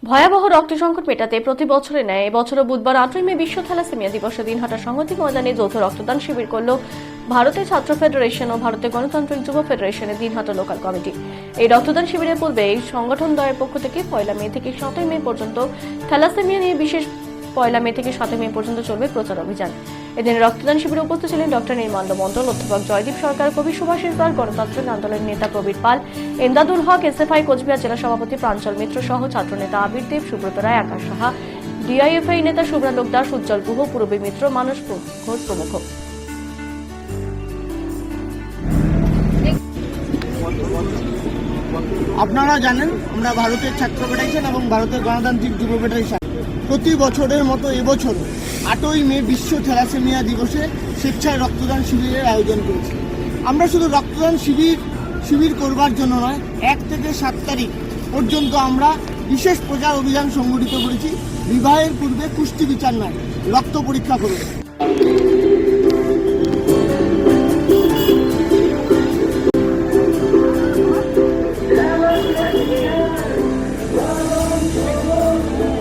ভয়াবহ রক্ত সংকট মেটাতে প্রতি বছরে ন্যায় এবছরও বুধবার 8ই মে বিশ্ব থ্যালাসেমিয়া দিবসে দিনহাটা সংহতি ময়দানে যৌথ রক্তদান শিবির করল ভারতের ছাত্র ফেডারেশন ও ভারতের গণতান্ত্রিক যুব ফেডারেশনের দিনহাটা লোকাল কমিটি। এই রক্তদান শিবিরের পূর্বে এই সংগঠন দ্বয়ের পক্ষ থেকে 1 মে থেকে 7 মে পর্যন্ত থ্যালাসেমিয়া নিয়ে বিশেষ 1 মে থেকে 7 মে পর্যন্ত চলবে প্রচার অভিযান। এদিন রক্তদান শিবিরে উপস্থিত ছিলেন ডক্টর নির্মল মণ্ডল, অধ্যাপক জয়দীপ সরকার, কবি সুভাষিস পাল, গণতান্ত্রিক আন্দোলনের নেতা প্রবীর পাল, এমদাদুল হক, এসএফআই কোচবিহার জেলা সভাপতি প্রাঞ্চল মিত্র সহ ছাত্রনেতা আবির দেব, সুব্রত রায়, আকাশ সাহা, ডিআইএফআই নেতা শুভ্রা লোকদাস, উজ্জ্বল গুহ, পূরবী মিত্র, মানস ঘোষ প্রমুখ। আপনারা জানেন আমরা ভারতের ছাত্র ফেডারেশন এবং ভারতের গণতান্ত্রিক যুব ফেডারেশন প্রতি বছরের মতো এবছর 8ই মে বিশ্ব থ্যালাসেমিয়া দিবসে স্বেচ্ছায় রক্তদান শিবিরের আয়োজন করেছি। আমরা শুধু রক্তদান শিবির করবার জন্য নয়, 1 থেকে 7 তারিখ পর্যন্ত আমরা বিশেষ প্রচার অভিযান সংগঠিত করেছি। বিবাহের পূর্বে কুষ্টি বিচার নয়, রক্ত পরীক্ষা করুন।